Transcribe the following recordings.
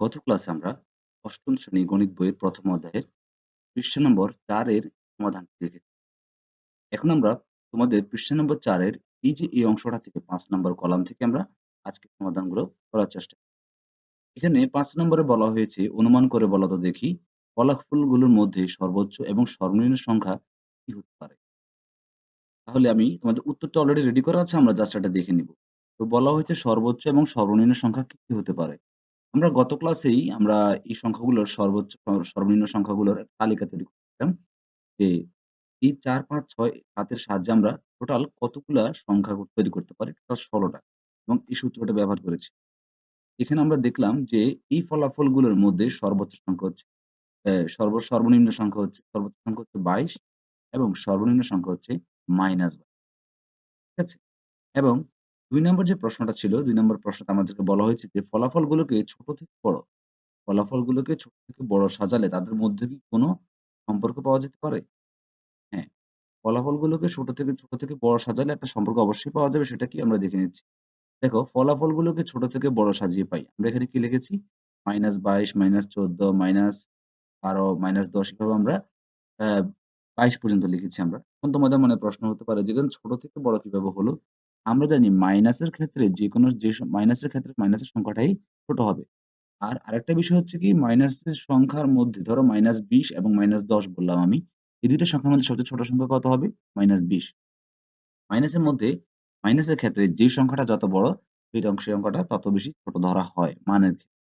গত ক্লাসে আমরা অষ্টম শ্রেণী গণিত বইয়ের প্রথম অধ্যায়ের পৃষ্ঠা নম্বর ৪ এর সমাধানটি দেখেছি। এখন আমরা তোমাদের পৃষ্ঠা নম্বর ৪ এর এই অংশটা থেকে ৫ নম্বর কলাম থেকে আমরা আজকের সমাধানগুলো করার চেষ্টা করব। এখানে ৫ নম্বরে বলা হয়েছে অনুমান করে বলো তো দেখি ফলাফলগুলোর মধ্যে সর্বোচ্চ এবং সর্বনিম্ন সংখ্যা কি হতে পারে? তাহলে আমি তোমাদের উত্তরটা অলরেডি রেডি করা আছে, আমরা জাস্ট এটা দেখে নিব। তো বলা হয়েছে সর্বোচ্চ এবং সর্বনিম্ন সংখ্যা কি হতে পারে? আমরা গত ক্লাসেই আমরা এই সংখ্যাগুলোর সর্বোচ্চ সর্বনিম্ন সংখ্যাগুলোর একটা তালিকা তৈরি করেছিলাম। যে এই ৪, ৫, ৬, ৭ এর সাহায্যে আমরা টোটাল কতগুলা সংখ্যা তৈরি করতে পারি? টোটাল ১৬ টা এবং এই সূত্রটা ব্যবহার করেছি। এখানে আমরা দেখলাম যে এই ফলাফলগুলোর মধ্যে সর্বোচ্চ সংখ্যা হচ্ছে সর্বনিম্ন সংখ্যা হচ্ছে সর্বোচ্চ সংখ্যা হচ্ছে ২২ এবং সর্বনিম্ন সংখ্যা হচ্ছে -২২, ঠিক আছে? এবং ২ নম্বর যে প্রশ্নটা ছিল, ২ নম্বর প্রশ্নটা আমাদেরকে বলা হয়েছে যে ফলাফলগুলোকে ছোট থেকে বড় ফলাফলগুলোকে ছোট থেকে বড় সাজালে তাদের মধ্যে কি কোনো সম্পর্ক পাওয়া যেতে পারে? হ্যাঁ, ফলাফলগুলোকে ছোট থেকে বড় সাজালে একটা সম্পর্ক অবশ্যই পাওয়া যাবে। সেটা কি? আমরা দেখে নিচ্ছি। দেখো, ফলাফলগুলোকে ছোট থেকে বড় সাজিয়ে পাই। আমরা এখানে কি লিখেছি? -২২, -১৪, -১২, -১০ এভাবে আমরা অ্যা ২২ পর্যন্ত লিখেছি আমরা। এখন তোমাদের মনে প্রশ্ন হতে পারে যে এখানে ছোট থেকে বড় কিভাবে হলো? আমরা জানি মাইনাসের ক্ষেত্রে যেকোনো যে স মাইনাসের ক্ষেত্রে মাইনাসের সংখ্যাটাই ছোট হবে। আর আরেকটা বিষয় হচ্ছে কি, মাইনাসের সংখ্যার মধ্যে ধরো -২০ এবং -১০ বললাম আমি। এই ২ টা সংখ্যার মধ্যে সবচেয়ে ছোট সংখ্যা কত হবে? -২০। মাইনাসের মধ্যে মাইনাসের ক্ষেত্রে যে সংখ্যাটা যত বড় সেই অঙ্কটা তত বেশি ছোট ধরা হয় মানের ক্ষেত্রে।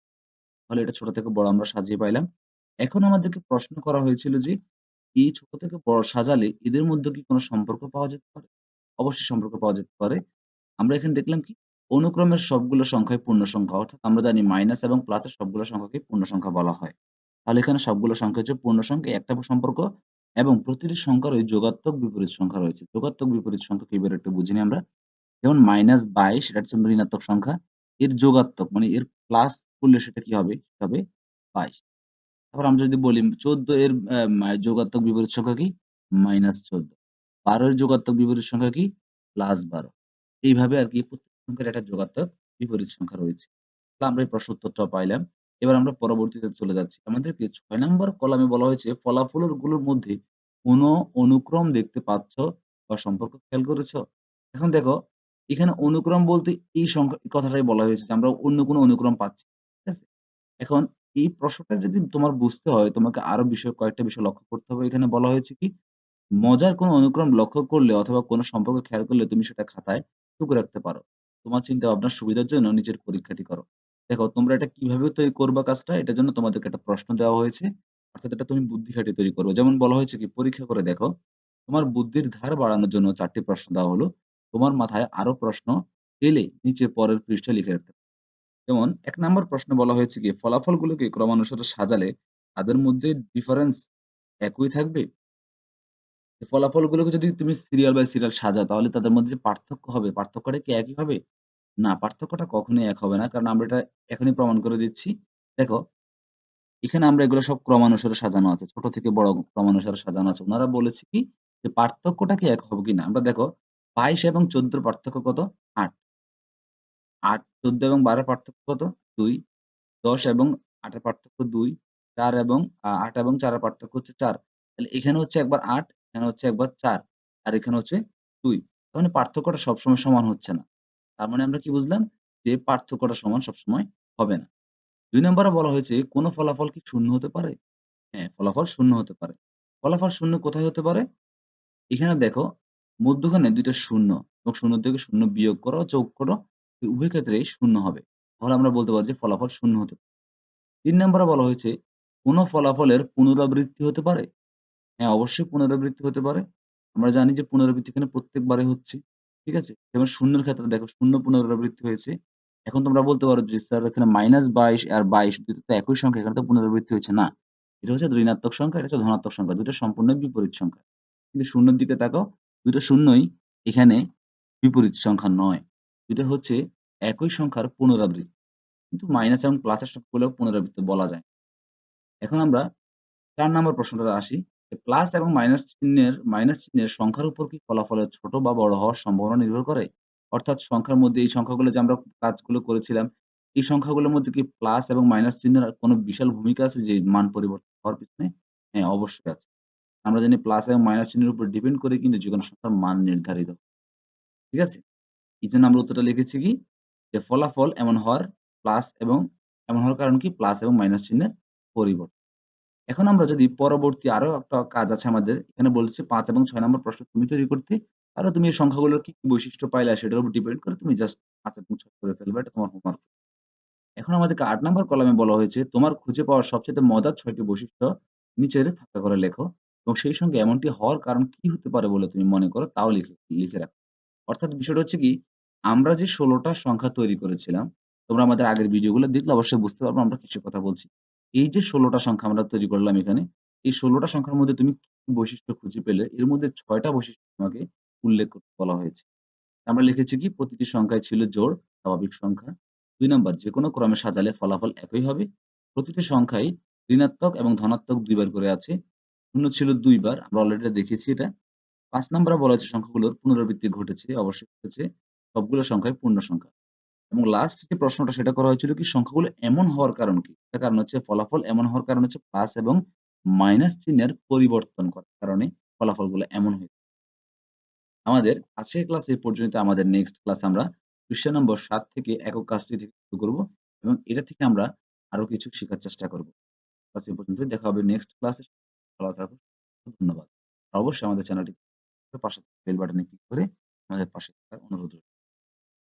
তাহলে এটা ছোট থেকে বড় আমরা সাজিয়ে পাইলাম। এখন আমাদেরকে প্রশ্ন করা হয়েছিল যে এই ছোট থেকে বড় সাজালে এদের মধ্যে কি কোন সম্পর্ক পাওয়া যেতে পারে? অবশ্যই সম্পর্ক পাওয়া যেতে পারে। আমরা এখানে দেখলাম কি? অনুক্রমের সবগুলো সংখ্যাই পূর্ণ সংখ্যা। অর্থাৎ আমরা জানি মাইনাস এবং প্লাসের সবগুলো সংখ্যাকেই পূর্ণ সংখ্যা বলা হয়। তাহলে এখানে সবগুলো সংখ্যা হচ্ছে পূর্ণ সংখ্যা, একটা সম্পর্ক এবং প্রতিটি সংখ্যার ওই যোগাত্মক বিপরীত সংখ্যা রয়েছে। যোগাত্মক বিপরীত সংখ্যা কি এবার একটু বুঝে নিই আমরা। যেমন -২২ এটা হচ্ছে ঋণাত্মক সংখ্যা। এর যোগাত্মক মানে এর প্লাস করলে সেটা কি হবে? সেটা হবে ২২। তারপর আমরা যদি বলি ১৪ এর যোগাত্মক বিপরীত সংখ্যা কি? -১৪। ১২ এর যোগাত্মক বিপরীত সংখ্যা কি? +১২। এইভাবে আরকি প্রত্যেক সংখ্যার একটা যোগাত্মক বিপরীত সংখ্যা রয়েছে। তো আমরা এই প্রশ্ন উত্তরটাও পাইলাম। এবার আমরা পরবর্তীতে চলে যাচ্ছি। আমাদেরকে ৬ নাম্বার কলামে বলা হয়েছে ফলাফলগুলোর মধ্যে কোন অনুক্রম দেখতে পাচ্ছ বা সম্পর্ক খেয়াল করেছ? এখন দেখো, এখানে অনুক্রম বলতে এই এই কথাটাই বলা হয়েছে যে আমরা অন্য কোনো অনুক্রম পাচ্ছি। ঠিক আছে? এখন এই প্রশ্নটা যদি তোমার বুঝতে হয়, তোমাকে আরো কয়েকটা বিষয় লক্ষ্য করতে হবে। এখানে বলা হয়েছে কি, মজার কোনো অনুক্রম লক্ষ্য করলে অথবা কোনো সম্পর্ক খেয়াল করলে তুমি সেটা খাতায় টুকে রাখতে পারো। তোমার চিন্তা ভাবনার সুবিধার জন্য নিজের পরীক্ষাটি করো। দেখো, তোমরা এটা কিভাবে করবা কাজটা, এটার জন্য তোমাদেরকে একটা প্রশ্ন দেওয়া হয়েছে। অর্থাৎ এটা তুমি বুদ্ধি খাটিয়ে তৈরি করবে। যেমন বলা হয়েছে কি, পরীক্ষা করে দেখো। তোমার বুদ্ধির ধার বাড়ানোর জন্য ৪ টি প্রশ্ন দেওয়া হলো। তোমার মাথায় আরো প্রশ্ন এলে নিচে পরের পৃষ্ঠায় লিখে রাখতে। যেমন ১ নাম্বার প্রশ্নে বলা হয়েছে কি, ফলাফলগুলোকে ক্রমানুসারে সাজালে তাদের মধ্যে ডিফারেন্স একই থাকবে? ফলাফলগুলোকে যদি তুমি সিরিয়াল বাই সিরিয়াল সাজাও তাহলে তাদের মধ্যে যে পার্থক্য হবে, পার্থক্যটা কি একই হবে? না, পার্থক্যটা কখনোই এক হবে না। কারণ আমরা এটা এখনই প্রমাণ করে দিচ্ছি। দেখো, এখানে আমরা এগুলো সব ক্রমানুসারে সাজানো আছে। ছোট থেকে বড় ক্রমানুসারে সাজানো আছে। উনারা বলেছে কি যে পার্থক্যটা কি এক হবে কিনা? আমরা দেখো, ২২ এবং ১৪ র পার্থক্য কত? ৮। ৮, ১৪ এবং ১২ এর পার্থক্য কত? ২। ১০ এবং ৮ এর পার্থক্য ২। ৪ এবং ৮ এবং ৪ এর পার্থক্য হচ্ছে ৪। তাহলে এখানে হচ্ছে একবার ৮, এখানে হচ্ছে একবার ৪, আর এখানে হচ্ছে ২। তার মানে পার্থক্যটা সবসময় সমান হচ্ছে না। তার মানে আমরা কি বুঝলাম? যে পার্থক্যটা সমান সবসময় হবে না। ২ নম্বরে বলা হয়েছে, কোন ফলাফল কি শূন্য হতে পারে? হ্যাঁ, ফলাফল শূন্য হতে পারে। ফলাফল শূন্য কোথায় হতে পারে? এখানে দেখো, মধ্যখানে ২ টা শূন্য এবং শূন্য থেকে শূন্য বিয়োগ করো, যোগ করো, উভয় ক্ষেত্রেই শূন্য হবে। তাহলে আমরা বলতে পারি যে ফলাফল শূন্য হতে পারে। ৩ নম্বরে বলা হয়েছে, কোন ফলাফলের পুনরাবৃত্তি হতে পারে? হ্যাঁ, অবশ্যই পুনরাবৃত্তি হতে পারে। আমরা জানি যে পুনরাবৃত্তি এখানে প্রত্যেকবারে হচ্ছে। ঠিক আছে? যেমন শূন্যের ক্ষেত্রে দেখো, শূন্য পুনরাবৃত্তি হয়েছে। এখন তোমরা বলতে পারো যে স্যার এখানে -২২ আর ২২ ২ টা তো একই সংখ্যা, এখানে তো পুনরাবৃত্তি হয়েছে। না। এটা হচ্ছে ঋণাত্মক সংখ্যা, এটা হচ্ছে ধনাত্মক সংখ্যা। ২ টা সম্পূর্ণ বিপরীত সংখ্যা। কিন্তু শূন্যের দিকে তাকাও, ২ টা শূন্যই এখানে বিপরীত সংখ্যা নয়। ২ টা হচ্ছে একই সংখ্যার পুনরাবৃত্তি। কিন্তু মাইনাস এবং প্লাসের সংখ্যাগুলোও পুনরাবৃত্তি বলা যায়। এখন আমরা ৪ নাম্বার প্রশ্নটাতে আসি। যে প্লাস এবং মাইনাস চিহ্নের সংখ্যার উপর কি ফলাফলের ছোট বা বড় হওয়ার সম্ভাবনা নির্ভর করে? অর্থাৎ সংখ্যার মধ্যে এই সংখ্যাগুলো যে আমরা কাজগুলো করেছিলাম, এই সংখ্যাগুলোর মধ্যে কি প্লাস এবং মাইনাস চিহ্নের কোনো বিশাল ভূমিকা আছে যে মান পরিবর্তন হওয়ার পিছনে? হ্যাঁ, অবশ্যই আছে। আমরা জানি প্লাস এবং মাইনাস চিহ্নের উপর ডিপেন্ড করে কিন্তু যেকোনো সংখ্যার মান নির্ধারিত। ঠিক আছে? এজন্য আমরা উত্তরটা লিখেছি কি? যে ফলাফল এমন হওয়ার কারণ কি? প্লাস এবং মাইনাস চিহ্নের পরিবর্তন। এখন আমরা যদি পরবর্তী আরো একটা কাজ আছে আমাদের। এখানে বলছে ৫ এবং ৬ নম্বর প্রশ্ন তুমি তৈরি করতে। তাহলে তুমি এই সংখ্যাগুলোর কি, কি বৈশিষ্ট্য পাইলা সেটার উপর ডিপেন্ড করে তুমি জাস্ট ৫ এবং ৬ করে ফেলবা। এটা তোমার হোমওয়ার্ক। এখন আমাদেরকে ৮ নাম্বার কলামে বলা হয়েছে, তোমার খুঁজে পাওয়া সবচাইতে মজার ৬ টি বৈশিষ্ট্য নিচের ফাঁকা করে লেখো এবং সেই সঙ্গে এমনটি হওয়ার কারণ কি হতে পারে বলে তুমি মনে করো তাও লিখে রাখো। অর্থাৎ বিষয়টা হচ্ছে কি, আমরা যে ১৬ টা সংখ্যা তৈরি করেছিলাম, তোমরা আমাদের আগের ভিডিওগুলো দেখলে অবশ্যই বুঝতে পারবে আমরা কিসের কথা বলছি। এই যে ১৬ টা সংখ্যা আমরা তৈরি করলাম এখানে, এই ১৬ টা সংখ্যার মধ্যে তুমি কি, কি বৈশিষ্ট্য খুঁজে পেলে, এর মধ্যে ৬ টা বৈশিষ্ট্য তোমাকে উল্লেখ করতে বলা হয়েছে। আমরা লিখেছি কি প্রতিটি সংখ্যায় ছিল জোড়, স্বাভাবিক সংখ্যা। ২ নাম্বার যেকোনো ক্রমে সাজালে ফলাফল একই হবে। প্রতিটি সংখ্যাই ঋণাত্মক এবং ধনাত্মক ২ বার করে আছে। শূন্য ছিল ২ বার। আমরা অলরেডি দেখেছি এটা। ৫ নাম্বারে বলা হয়েছে সংখ্যাগুলোর পুনরাবৃত্তি ঘটেছে, অবশ্যই ঘটেছে। সবগুলো সংখ্যাই পূর্ণ সংখ্যা। এবং লাস্ট যে প্রশ্নটা সেটা করা হয়েছিল কি সংখ্যাগুলো এমন হওয়ার কারণ কি? তার কারণ হচ্ছে ফলাফল এমন হওয়ার কারণ হচ্ছে প্লাস এবং মাইনাস চিহ্নের পরিবর্তন করার কারণে ফলাফলগুলো এমন হয়েছে। আমাদের আজকের ক্লাস এই পর্যন্ত। আমাদের নেক্সট ক্লাস আমরা পৃষ্ঠা নম্বর ৭ থেকে একক কাজটি থেকে শুরু করব এবং এটা থেকে আমরা আরো কিছু শেখার চেষ্টা করব। আজ এ পর্যন্তই। দেখা হবে নেক্সট ক্লাসে। ভালো থাকুন। ধন্যবাদ। আর অবশ্যই আমাদের চ্যানেলটি পাশে বেল বাটনে ক্লিক করে আমাদের পাশে থাকার অনুরোধ রইল।